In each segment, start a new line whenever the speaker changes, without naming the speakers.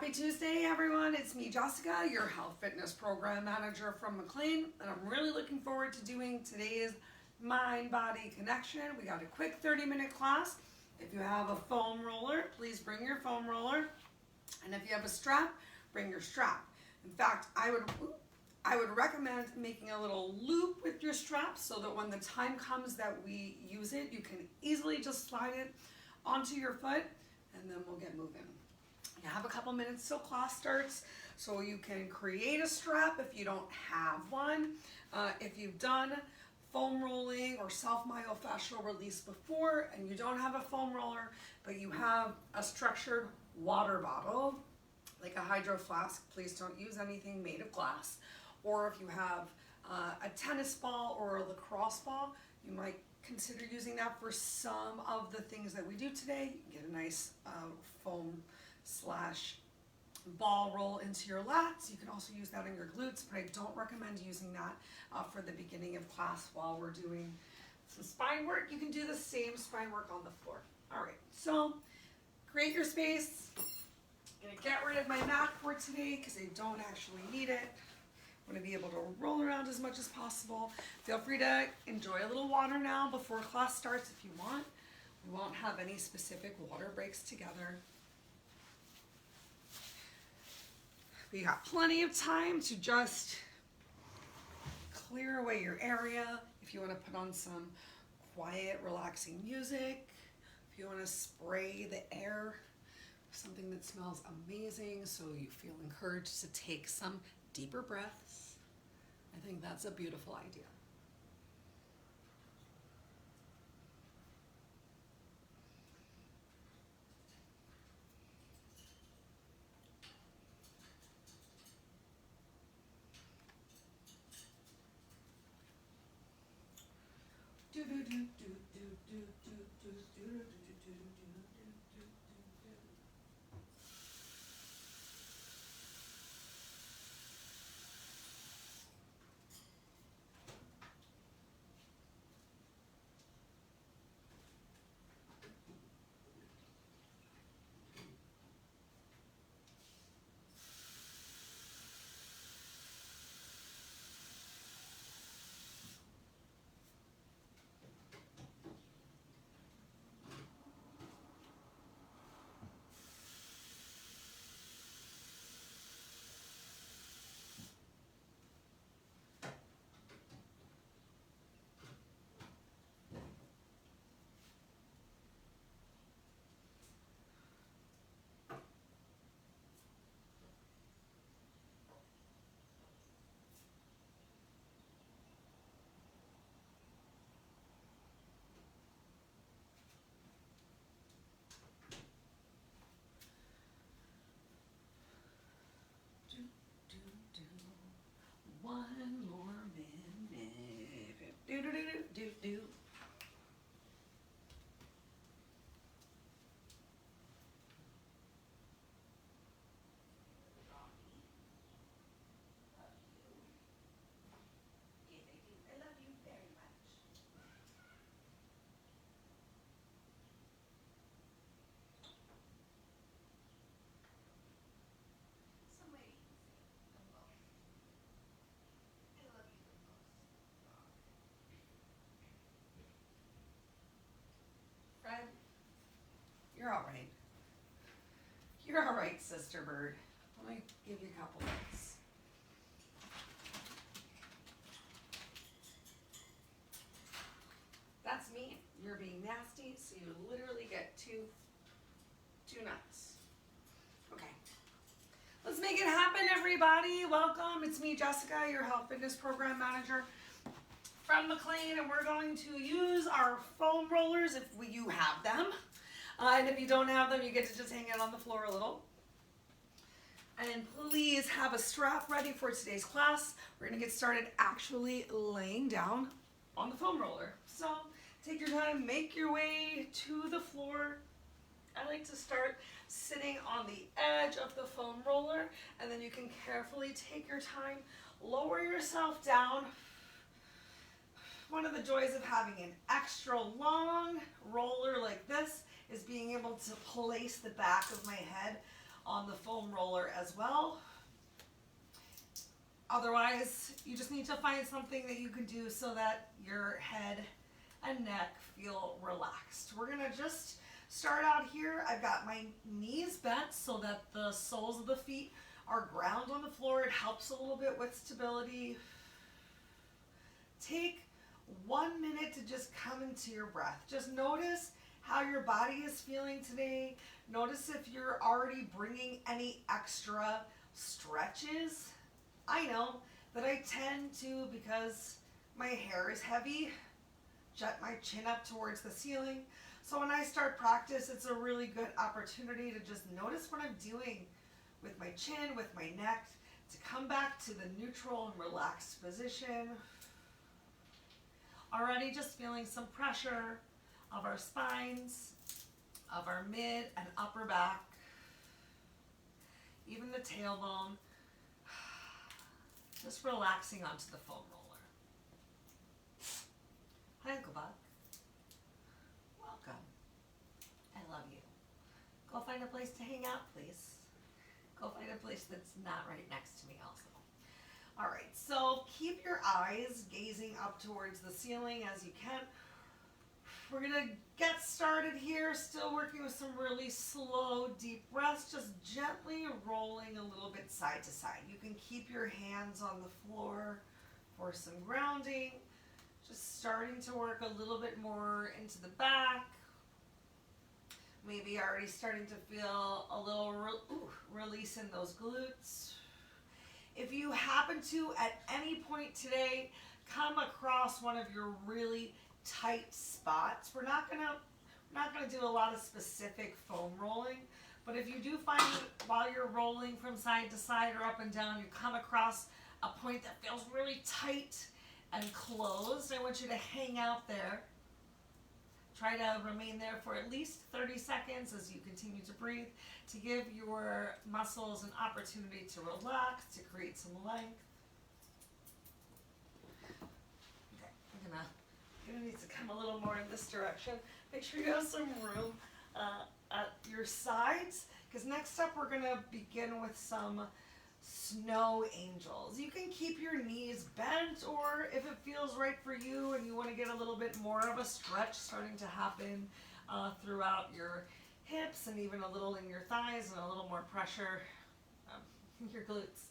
Happy Tuesday, everyone. It's me, Jessica, your health fitness program manager from McLean, and I'm really looking forward to doing today's mind-body connection. We got a quick 30-minute class. If you have a foam roller, please bring your foam roller, and if you have a strap, bring your strap. In fact, I would recommend making a little loop with your strap so that when the time comes that we use it, you can easily just slide it onto your foot, and then we'll get moving. You have a couple minutes till class starts, so you can create a strap if you don't have one. If you've done foam rolling or self-myofacial release before and you don't have a foam roller, but you have a structured water bottle, like a hydro flask, please don't use anything made of glass. Or if you have a tennis ball or a lacrosse ball, you might consider using that for some of the things that we do today. You get a nice foam / ball roll into your lats. You can also use that in your glutes, but I don't recommend using that for the beginning of class while we're doing some spine work. You can do the same spine work on the floor. All right, so create your space. I'm gonna get rid of my mat for today because I don't actually need it. I'm gonna be able to roll around as much as possible. Feel free to enjoy a little water now before class starts if you want. We won't have any specific water breaks together. We got plenty of time to just clear away your area. If you want to put on some quiet, relaxing music, if you want to spray the air, something that smells amazing so you feel encouraged to take some deeper breaths, I think that's a beautiful idea. One more minute. Do do do do do do. Fred, you're all right. You're all right, Sister Bird. Let me give you a couple minutes. That's me. You're being nasty, so you literally get two nuts. Okay. Let's make it happen, everybody. Welcome. It's me, Jessica, your health fitness program manager from McLean, and we're going to use our foam rollers if you have them. And if you don't have them, you get to just hang out on the floor a little. And please have a strap ready for today's class. We're going to get started actually laying down on the foam roller. So take your time, make your way to the floor. I like to start sitting on the edge of the foam roller, and then you can carefully take your time, lower yourself down. One of the joys of having an extra long roller like this is being able to place the back of my head on the foam roller as well. Otherwise, you just need to find something that you can do so that your head and neck feel relaxed. We're gonna just start out here. I've got my knees bent so that the soles of the feet are ground on the floor. It helps a little bit with stability. Take 1 minute to just come into your breath. Just notice how your body is feeling today. Notice if you're already bringing any extra stretches. I know that I tend to, because my hair is heavy, jet my chin up towards the ceiling. So when I start practice, it's a really good opportunity to just notice what I'm doing with my chin, with my neck, to come back to the neutral and relaxed position. Already just feeling some pressure of our spines, of our mid and upper back, even the tailbone. Just relaxing onto the foam roller. Hi, Uncle Buck. Welcome. I love you. Go find a place to hang out, please. Go find a place that's not right next to me also. All right, so keep your eyes gazing up towards the ceiling as you can. We're gonna get started here, still working with some really slow, deep breaths, just gently rolling a little bit side to side. You can keep your hands on the floor for some grounding. Just starting to work a little bit more into the back. Maybe already starting to feel a little release in those glutes. If you happen to, at any point today, come across one of your really tight spots, we're not gonna do a lot of specific foam rolling, but if you do find that while you're rolling from side to side or up and down, you come across a point that feels really tight and closed, I want you to hang out there. Try to remain there for at least 30 seconds as you continue to breathe, to give your muscles an opportunity to relax, to create some length. Okay, I'm gonna need to come a little more in this direction. Make sure you have some room at your sides, because next up we're gonna begin with some snow angels. You can keep your knees bent, or if it feels right for you and you want to get a little bit more of a stretch starting to happen throughout your hips and even a little in your thighs and a little more pressure in your glutes,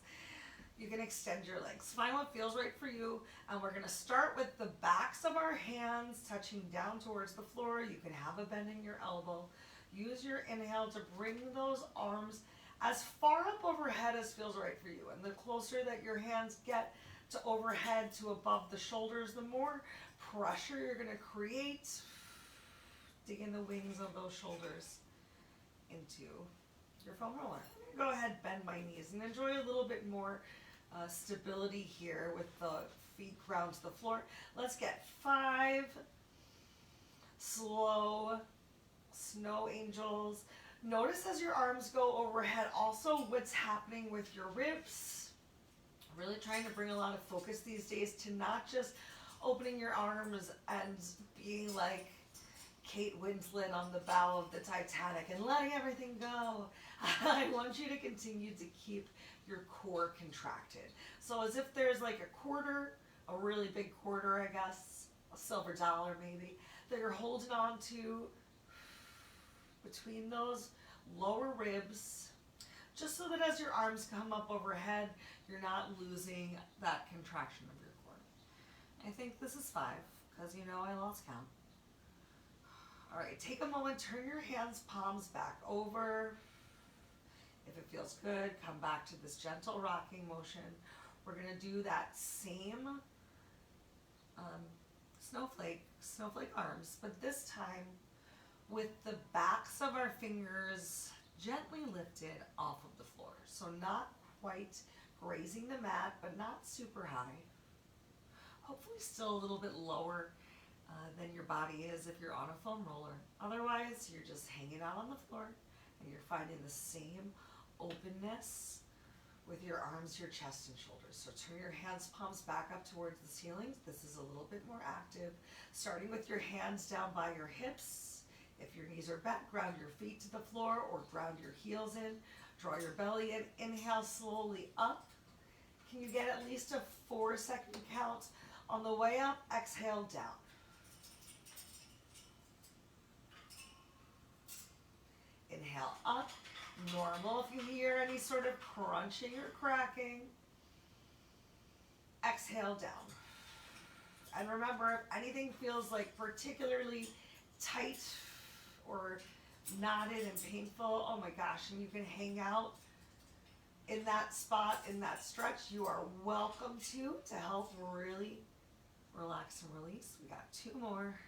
you can extend your legs. Find what feels right for you, and we're going to start with the backs of our hands touching down towards the floor. You can have a bend in your elbow. Use your inhale to bring those arms as far up overhead as feels right for you. And the closer that your hands get to overhead, to above the shoulders, the more pressure you're gonna create. Dig in the wings of those shoulders into your foam roller. Go ahead, bend my knees and enjoy a little bit more stability here with the feet ground to the floor. Let's get 5 slow snow angels. Notice as your arms go overhead also what's happening with your ribs. Really trying to bring a lot of focus these days to not just opening your arms and being like Kate Winslet on the bow of the Titanic and letting everything go. I want you to continue to keep your core contracted. So as if there's like a quarter, a really big quarter, I guess, a silver dollar maybe, that you're holding on to between those lower ribs, just so that as your arms come up overhead, you're not losing that contraction of your core. I think this is 5, because you know I lost count. All right, take a moment, turn your hands, palms back over. If it feels good, come back to this gentle rocking motion. We're gonna do that same snowflake arms, but this time with the backs of our fingers gently lifted off of the floor. So not quite grazing the mat, but not super high. Hopefully still a little bit lower than your body is if you're on a foam roller. Otherwise, you're just hanging out on the floor and you're finding the same openness with your arms, your chest, and shoulders. So turn your hands, palms back up towards the ceilings. This is a little bit more active. Starting with your hands down by your hips. If your knees are bent, ground your feet to the floor or ground your heels in. Draw your belly in. Inhale slowly up. Can you get at least a 4-second count? On the way up, exhale down. Inhale up. Normal if you hear any sort of crunching or cracking. Exhale down. And remember, if anything feels like particularly tight or knotted and painful, oh my gosh, and you can hang out in that spot, in that stretch, you are welcome to help really relax and release. We got 2 more.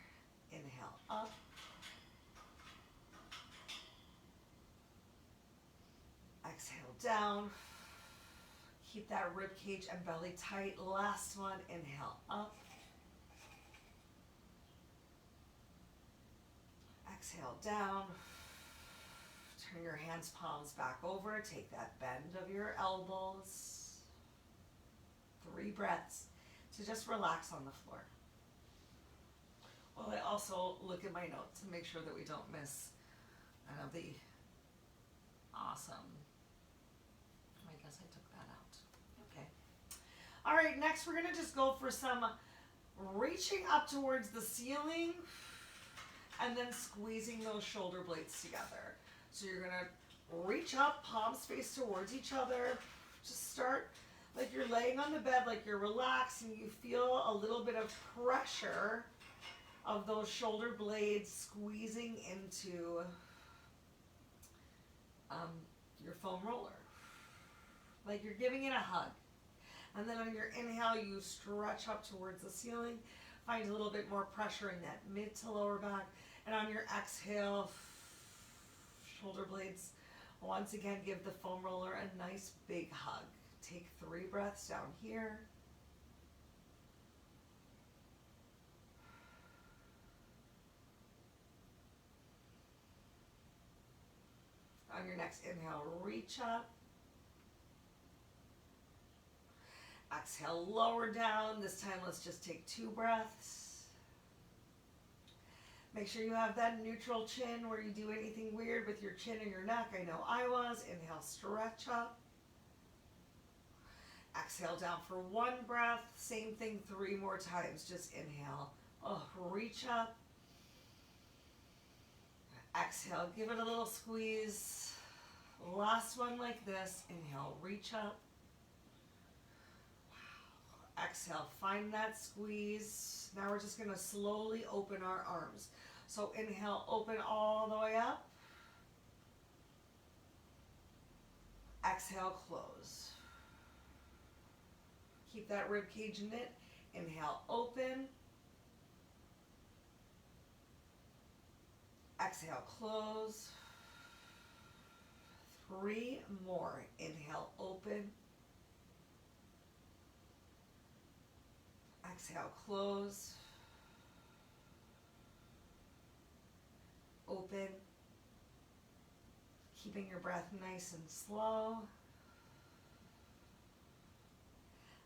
Inhale up. Exhale down. Keep that rib cage and belly tight. Last one. Inhale up. Exhale down. Turn your hands, palms back over. Take that bend of your elbows. 3 breaths to just relax on the floor. Well, I also look at my notes and make sure that we don't miss the awesome. I guess I took that out. Okay. All right, next we're going to just go for some reaching up towards the ceiling and then squeezing those shoulder blades together. So you're going to reach up, palms face towards each other. Just start like you're laying on the bed, like you're relaxed, and you feel a little bit of pressure of those shoulder blades squeezing into your foam roller. Like you're giving it a hug. And then on your inhale, you stretch up towards the ceiling. Find a little bit more pressure in that mid to lower back. And on your exhale, shoulder blades, once again, give the foam roller a nice big hug. Take 3 breaths down here. On your next inhale, reach up. Exhale, lower down. This time, let's just take 2 breaths. Make sure you have that neutral chin where you do anything weird with your chin or your neck. I know I was. Inhale, stretch up. Exhale down for 1 breath. Same thing 3 more times. Just inhale. Reach up. Exhale, give it a little squeeze. Last one like this. Inhale, reach up. Wow. Exhale, find that squeeze. Now we're just going to slowly open our arms. So inhale, open all the way up. Exhale, close. Keep that rib cage knit. Inhale, open. Exhale, close. 3 more. Inhale, open. Exhale, close. Open. Keeping your breath nice and slow.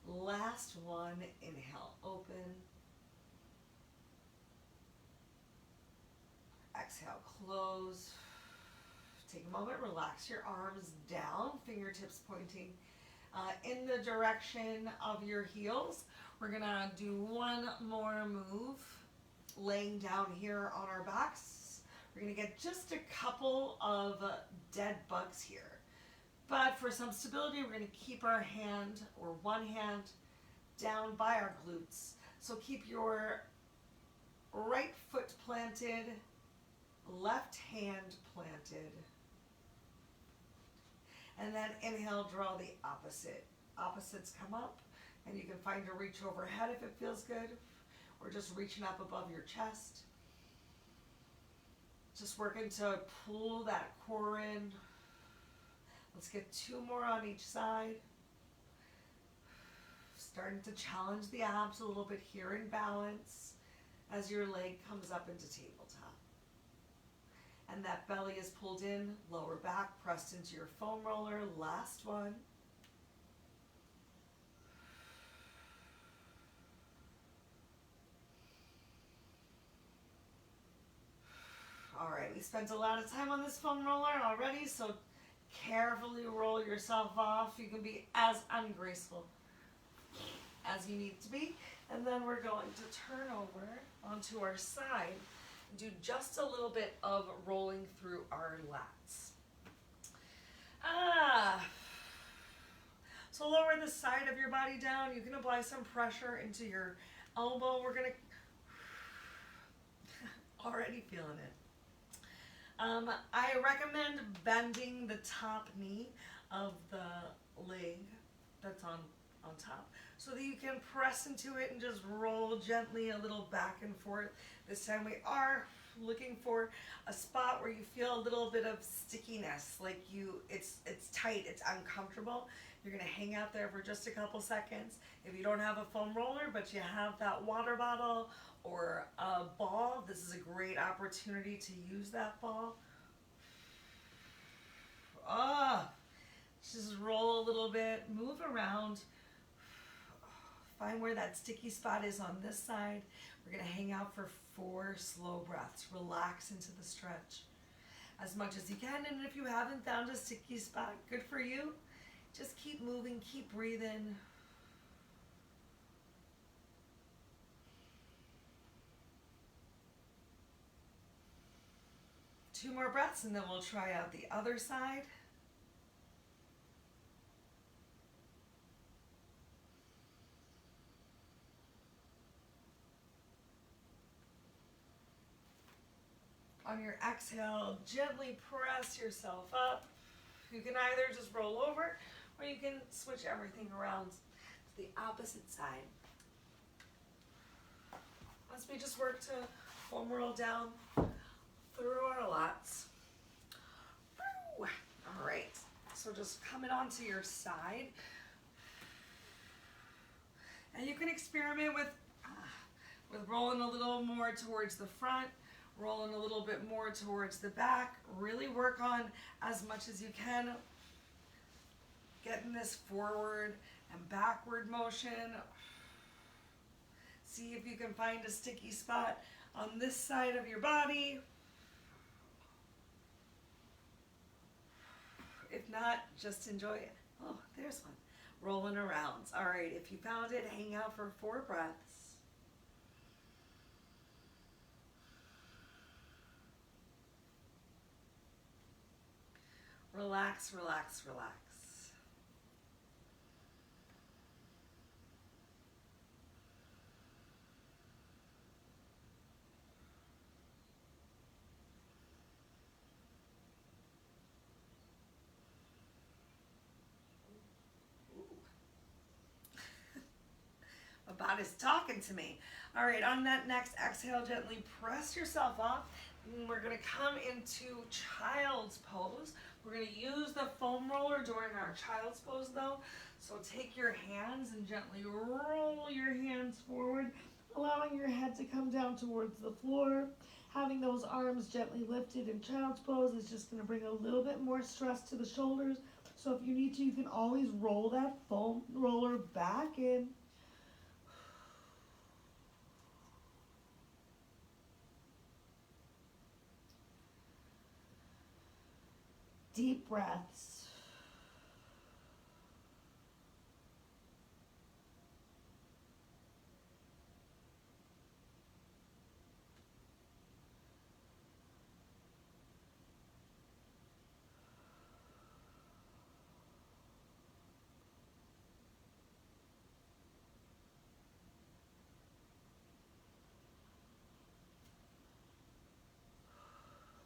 Last one. Inhale, open. Exhale, close. Take a moment, relax your arms down, fingertips pointing in the direction of your heels. We're gonna do 1 more move, laying down here on our backs. We're gonna get just a couple of dead bugs here. But for some stability, we're gonna keep our hand, or 1 hand, down by our glutes. So keep your right foot planted, left hand planted. And then inhale, draw the opposite. Opposites come up, and you can find a reach overhead if it feels good, or just reaching up above your chest. Just working to pull that core in. Let's get 2 more on each side. Starting to challenge the abs a little bit here in balance as your leg comes up into tabletop. And that belly is pulled in, lower back pressed into your foam roller. Last one. All right, we spent a lot of time on this foam roller already, so carefully roll yourself off. You can be as ungraceful as you need to be. And then we're going to turn over onto our side and do just a little bit of rolling through our lats. So lower the side of your body down. You can apply some pressure into your elbow. We're gonna already feeling it. I recommend bending the top knee of the leg that's on top so that you can press into it and just roll gently a little back and forth. This time we are looking for a spot where you feel a little bit of stickiness, like it's tight, it's uncomfortable. You're gonna hang out there for just a couple seconds. If you don't have a foam roller, but you have that water bottle or a ball, this is a great opportunity to use that ball. Just roll a little bit, move around. Find where that sticky spot is on this side. We're gonna hang out for 4 slow breaths. Relax into the stretch as much as you can. And if you haven't found a sticky spot, good for you. Just keep moving, keep breathing. Two more breaths and then we'll try out the other side. On your exhale, gently press yourself up. You can either just roll over or you can switch everything around to the opposite side. As we just work to foam roll down through our lats. All right, so just coming onto your side. And you can experiment with rolling a little more towards the front, rolling a little bit more towards the back. Really work on as much as you can getting this forward and backward motion. See if you can find a sticky spot on this side of your body. If not, just enjoy it. Oh, there's one. Rolling around. All right, if you found it, hang out for 4 breaths. Relax, relax, relax. My body's talking to me. All right, on that next exhale, gently press yourself up. And we're gonna come into child's pose. We're gonna use the foam roller during our child's pose though. So take your hands and gently roll your hands forward, allowing your head to come down towards the floor. Having those arms gently lifted in child's pose is just gonna bring a little bit more stress to the shoulders. So if you need to, you can always roll that foam roller back in. Deep breaths.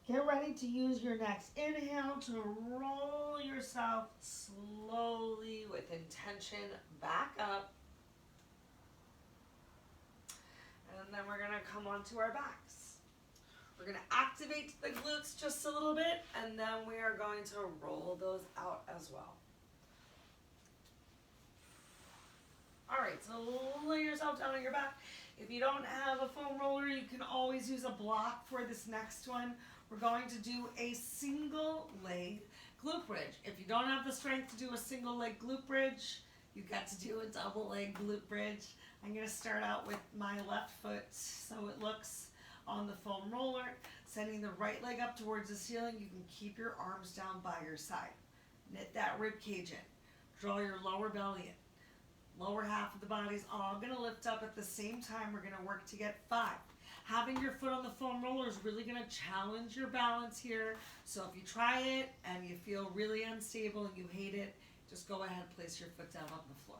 Get ready to use your next inhale to roll yourself slowly with intention back up. And then we're gonna come onto our backs. We're gonna activate the glutes just a little bit, and then we are going to roll those out as well. All right, so lay yourself down on your back. If you don't have a foam roller, you can always use a block for this next one. We're going to do a single leg glute bridge. If you don't have the strength to do a single leg glute bridge, you've got to do a double leg glute bridge. I'm gonna start out with my left foot so it looks on the foam roller, sending the right leg up towards the ceiling. You can keep your arms down by your side. Knit that rib cage in. Draw your lower belly in. Lower half of the body's all going to lift up at the same time. We're going to work to get 5. Having your foot on the foam roller is really going to challenge your balance here. So if you try it and you feel really unstable and you hate it, just go ahead and place your foot down on the floor.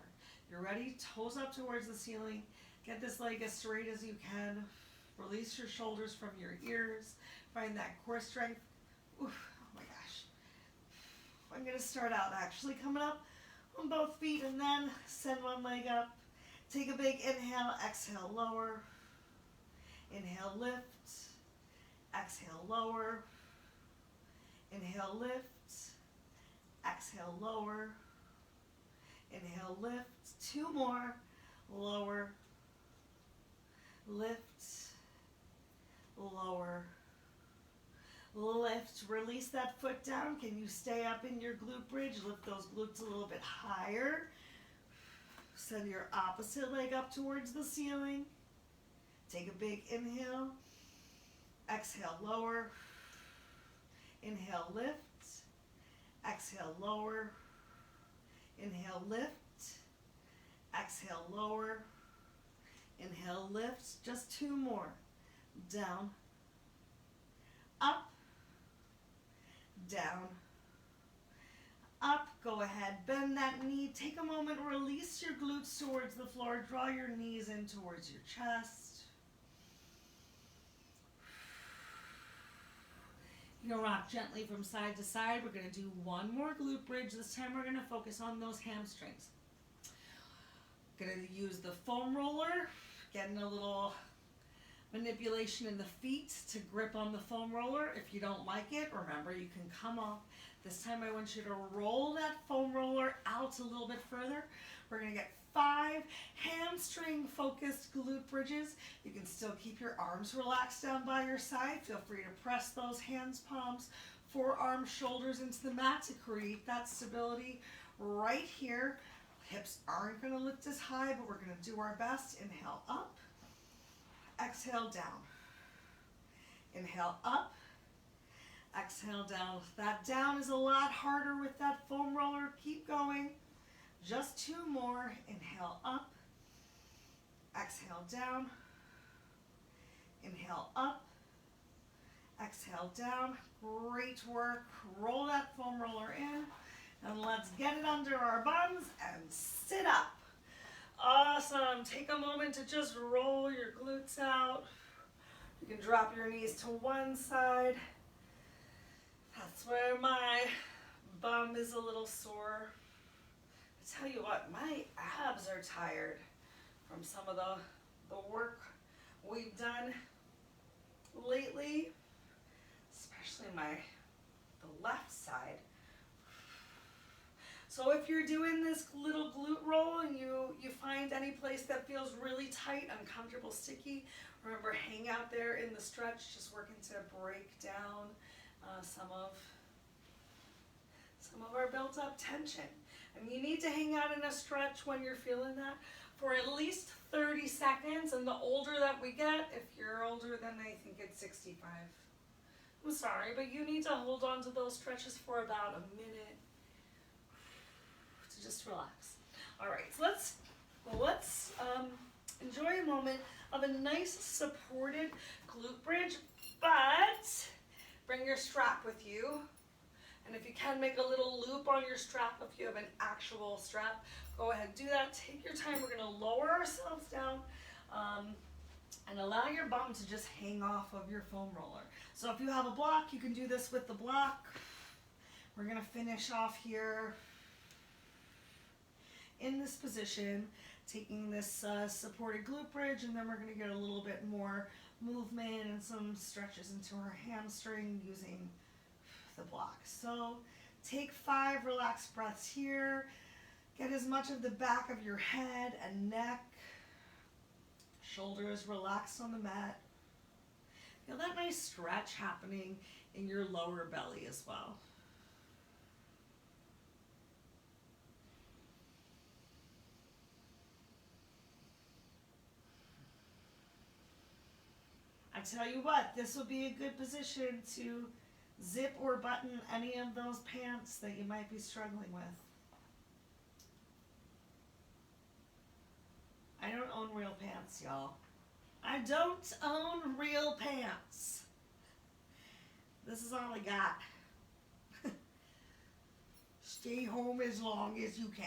You're ready? Toes up towards the ceiling. Get this leg as straight as you can. Release your shoulders from your ears. Find that core strength. Oof, oh my gosh. I'm going to start out actually coming up on both feet and then send one leg up. Take a big inhale, exhale, lower. Inhale, lift. Exhale, lower. Inhale, lift. Exhale, lower. Inhale, lift. 2 more. Lower. Lift. Lower. Lift. Release that foot down. Can you stay up in your glute bridge? Lift those glutes a little bit higher. Send your opposite leg up towards the ceiling. Take a big inhale. Exhale, lower. Inhale, lift. Exhale, lower. Inhale, lift. Exhale, lower. Inhale, lift. Just 2 more. Down. Up. Down. Up. Go ahead. Bend that knee. Take a moment. Release your glutes towards the floor. Draw your knees in towards your chest. You're going to rock gently from side to side. We're going to do 1 more glute bridge. This time we're going to focus on those hamstrings. Going to use the foam roller, getting a little manipulation in the feet to grip on the foam roller. If you don't like it, remember you can come off. This time I want you to roll that foam roller out a little bit further. We're going to get 5 hamstring focused glute bridges. You can still keep your arms relaxed down by your side. Feel free to press those hands, palms, forearms, shoulders into the mat to create that stability right here. Hips aren't going to lift as high, but we're going to do our best. Inhale up, exhale down. Inhale up, exhale down. That down is a lot harder with that foam roller. Keep going. Just 2 more. Inhale up, exhale down. Inhale up, exhale down. Great work. Roll that foam roller in. And let's get it under our buns and sit up. Awesome. Take a moment to just roll your glutes out. You can drop your knees to one side. That's where my bum is a little sore. I tell you what, my abs are tired from some of the work we've done lately, especially the left side. So if you're doing this little glute roll and you find any place that feels really tight, uncomfortable, sticky, remember hang out there in the stretch, just working to break down some of our built up tension. And you need to hang out in a stretch when you're feeling that for at least 30 seconds. And the older that we get, if you're older than I think it's 65, I'm sorry, but you need to hold on to those stretches for about a minute to just relax. All right, so let's enjoy a moment of a nice supported glute bridge, but bring your strap with you. And if you can, make a little loop on your strap if you have an actual strap. Go ahead and do that. Take your time. We're going to lower ourselves down and allow your bum to just hang off of your foam roller. So if you have a block, you can do this with the block. We're going to finish off here in this position, taking this supported glute bridge, and then we're going to get a little bit more movement and some stretches into our hamstring using the block. So take 5 relaxed breaths here. Get as much of the back of your head and neck, shoulders relaxed on the mat. Feel that nice stretch happening in your lower belly as well.
I tell you what, this will be a good position to zip or button any of those pants that you might be struggling with. I don't own real pants, y'all. I don't own real pants. This is all I got. Stay home as long as you can.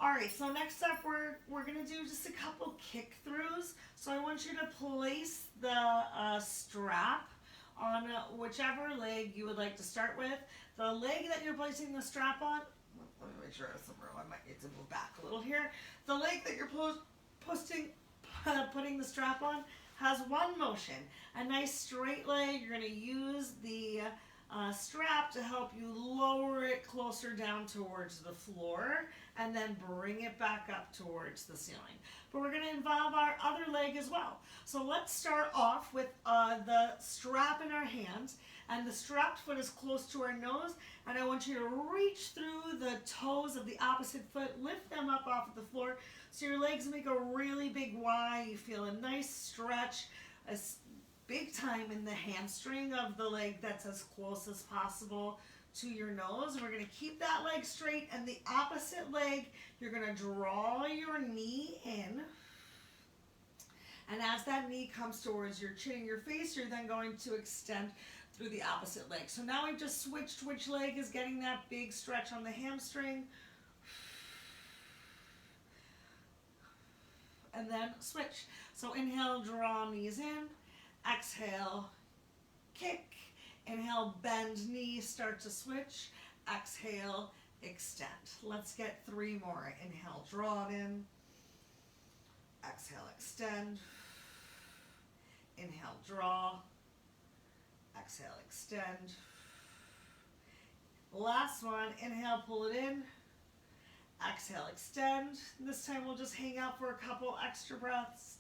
Alright, so next up we're going to do just a couple kick throughs. So I want you to place the strap on whichever leg you would like to start with. The leg that you're placing the strap on, let me make sure I have some room. I might need to move back a little here. The leg that you're putting the strap on has one motion. A nice straight leg. You're going to use the strap to help you lower it closer down towards the floor and then bring it back up towards the ceiling. But we're going to involve our other leg as well. So let's start off with the strap in our hands, and the strapped foot is close to our nose, and I want you to reach through the toes of the opposite foot, lift them up off of the floor so your legs make a really big Y. You feel a nice stretch, big time in the hamstring of the leg that's as close as possible to your nose. We're going to keep that leg straight, and the opposite leg, you're going to draw your knee in, and as that knee comes towards your chin and your face, you're then going to extend through the opposite leg. So now we've just switched which leg is getting that big stretch on the hamstring, and then switch. So inhale, draw knees in. Exhale, kick. Inhale, bend knee, start to switch. Exhale, extend. Let's get 3 more. Inhale, draw it in. Exhale, extend. Inhale, draw. Exhale, extend. Last one. Inhale, pull it in. Exhale, extend. This time we'll just hang out for a couple extra breaths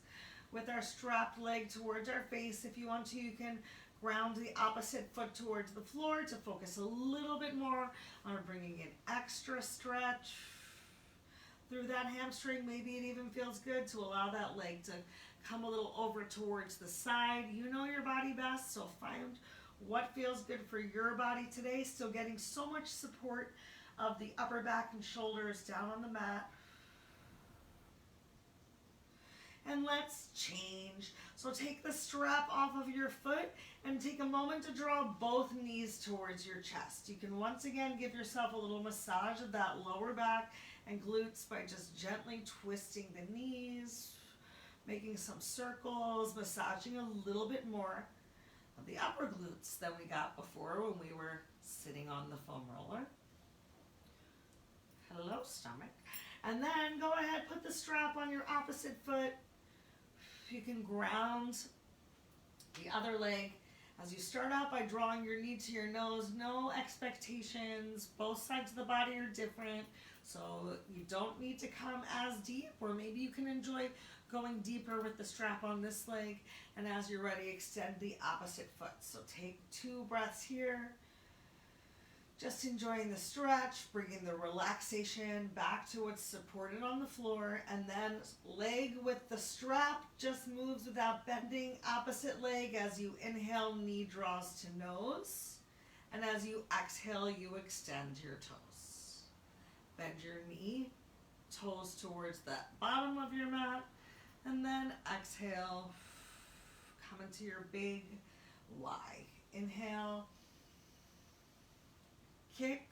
with our strapped leg towards our face. If you want to, you can ground the opposite foot towards the floor to focus a little bit more on bringing an extra stretch through that hamstring. Maybe it even feels good to allow that leg to come a little over towards the side. You know your body best, so find what feels good for your body today. Still getting so much support of the upper back and shoulders down on the mat. And let's change. So take the strap off of your foot and take a moment to draw both knees towards your chest. You can once again give yourself a little massage of that lower back and glutes by just gently twisting the knees, making some circles, massaging a little bit more of the upper glutes than we got before when we were sitting on the foam roller. Hello, stomach. And then go ahead, put the strap on your opposite foot. You can ground the other leg as you start out by drawing your knee to your nose. No expectations. Both sides of the body are different, so you don't need to come as deep, or maybe you can enjoy going deeper with the strap on this leg, and as you're ready, extend the opposite foot. So take 2 breaths here. Just enjoying the stretch, bringing the relaxation back to what's supported on the floor, and then leg with the strap just moves without bending. Opposite leg, as you inhale, knee draws to nose, and as you exhale, you extend your toes. Bend your knee, toes towards the bottom of your mat, and then exhale, come into your big Y. Inhale, kick,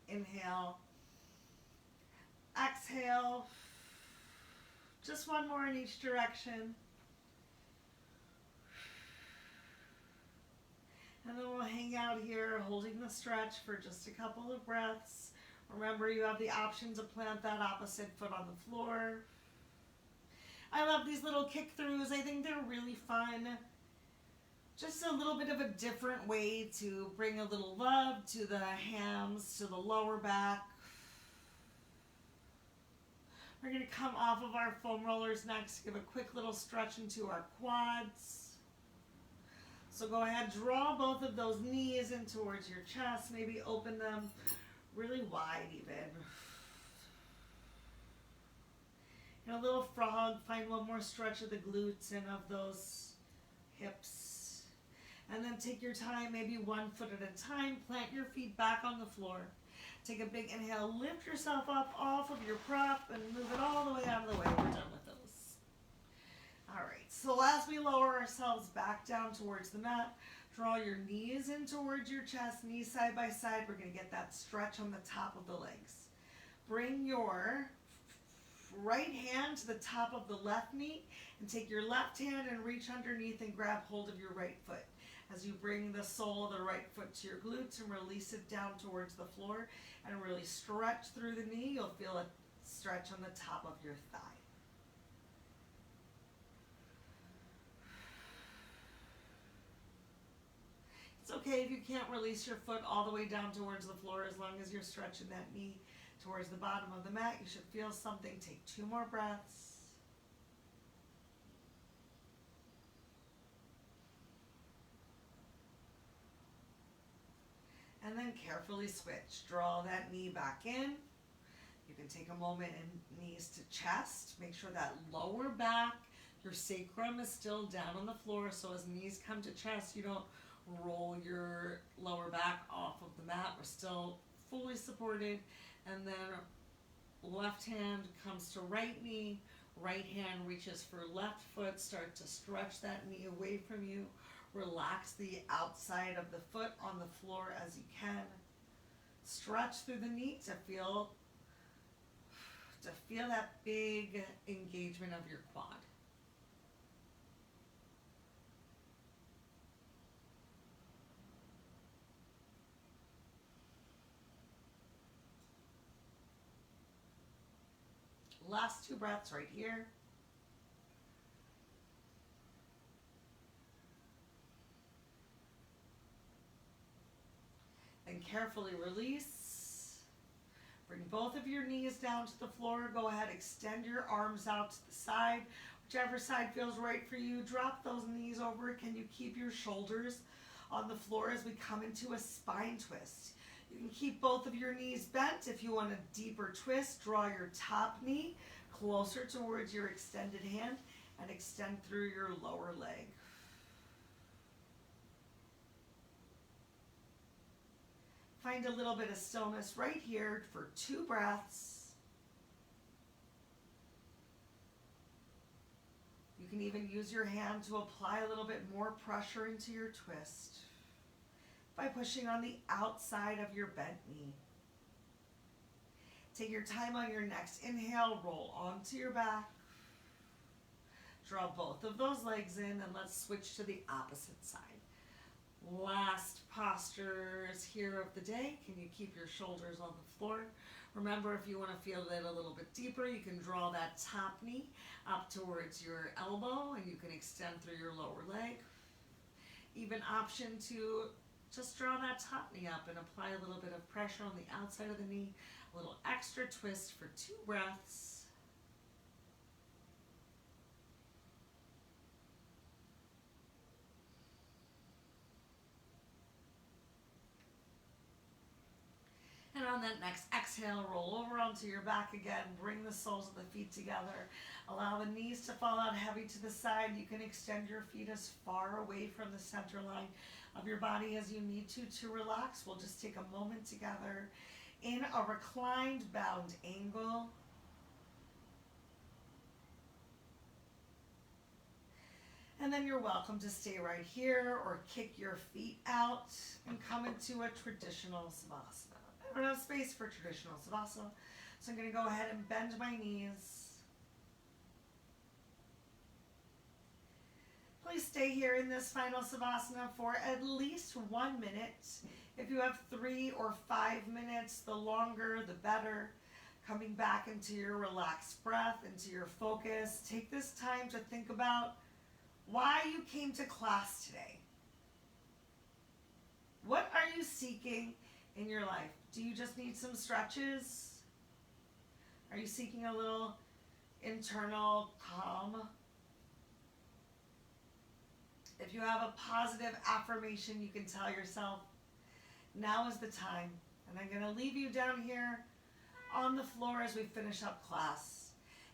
inhale, exhale, just one more in each direction, and then we'll hang out here holding the stretch for just a couple of breaths. Remember, you have the option to plant that opposite foot on the floor. I love these little kick throughs. I think they're really fun. Just a little bit of a different way to bring a little love to the hams, to the lower back. We're going to come off of our foam rollers next, give a quick little stretch into our quads. So go ahead, draw both of those knees in towards your chest, maybe open them really wide even. And a little frog, find one more stretch of the glutes and of those hips. And then take your time, maybe 1 foot at a time, plant your feet back on the floor. Take a big inhale, lift yourself up off of your prop and move it all the way out of the way. We're done with those. All right, so as we lower ourselves back down towards the mat, draw your knees in towards your chest, knees side by side. We're gonna get that stretch on the top of the legs. Bring your right hand to the top of the left knee and take your left hand and reach underneath and grab hold of your right foot. As you bring the sole of the right foot to your glutes and release it down towards the floor and really stretch through the knee, you'll feel a stretch on the top of your thigh. It's okay if you can't release your foot all the way down towards the floor, as long as you're stretching that knee towards the bottom of the mat. You should feel something. Take 2 more breaths. And then carefully switch. Draw that knee back in. You can take a moment and knees to chest. Make sure that lower back, your sacrum is still down on the floor. So as knees come to chest, you don't roll your lower back off of the mat. We're still fully supported. And then left hand comes to right knee. Right hand reaches for left foot. Start to stretch that knee away from you. Relax the outside of the foot on the floor as you can. Stretch through the knee to feel that big engagement of your quad. Last 2 breaths right here. And carefully release. Bring both of your knees down to the floor. Go ahead, extend your arms out to the side. Whichever side feels right for you. Drop those knees over. Can you keep your shoulders on the floor as we come into a spine twist? You can keep both of your knees bent. If you want a deeper twist, draw your top knee closer towards your extended hand and extend through your lower leg. Find a little bit of stillness right here for 2 breaths. You can even use your hand to apply a little bit more pressure into your twist by pushing on the outside of your bent knee. Take your time on your next inhale, roll onto your back. Draw both of those legs in and let's switch to the opposite side. Last postures here of the day. Can you keep your shoulders on the floor? Remember, if you want to feel it a little bit deeper, you can draw that top knee up towards your elbow and you can extend through your lower leg. Even option to just draw that top knee up and apply a little bit of pressure on the outside of the knee. A little extra twist for 2 breaths. And on that next exhale, roll over onto your back again. Bring the soles of the feet together. Allow the knees to fall out heavy to the side. You can extend your feet as far away from the center line of your body as you need to relax. We'll just take a moment together in a reclined bound angle. And then you're welcome to stay right here or kick your feet out and come into a traditional savasana. I don't have space for traditional savasana, so I'm going to go ahead and bend my knees. Please stay here in this final savasana for at least 1 minute. If you have 3 or 5 minutes, the longer the better. Coming back into your relaxed breath, into your focus. Take this time to think about why you came to class today. What are you seeking in your life? Do you just need some stretches? Are you seeking a little internal calm? If you have a positive affirmation, you can tell yourself, now is the time. And I'm going to leave you down here on the floor as we finish up class.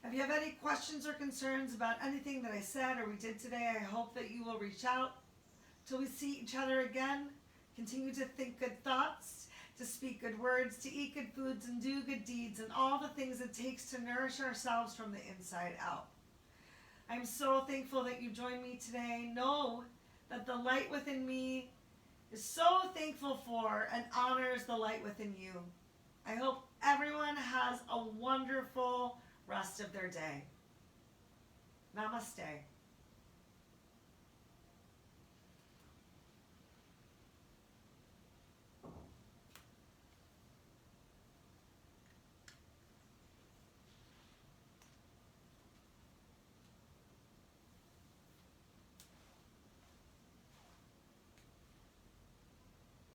If you have any questions or concerns about anything that I said or we did today, I hope that you will reach out. Till we see each other again, continue to think good thoughts, to speak good words, to eat good foods and do good deeds, and all the things it takes to nourish ourselves from the inside out. I'm so thankful that you joined me today. Know that the light within me is so thankful for and honors the light within you. I hope everyone has a wonderful rest of their day. Namaste.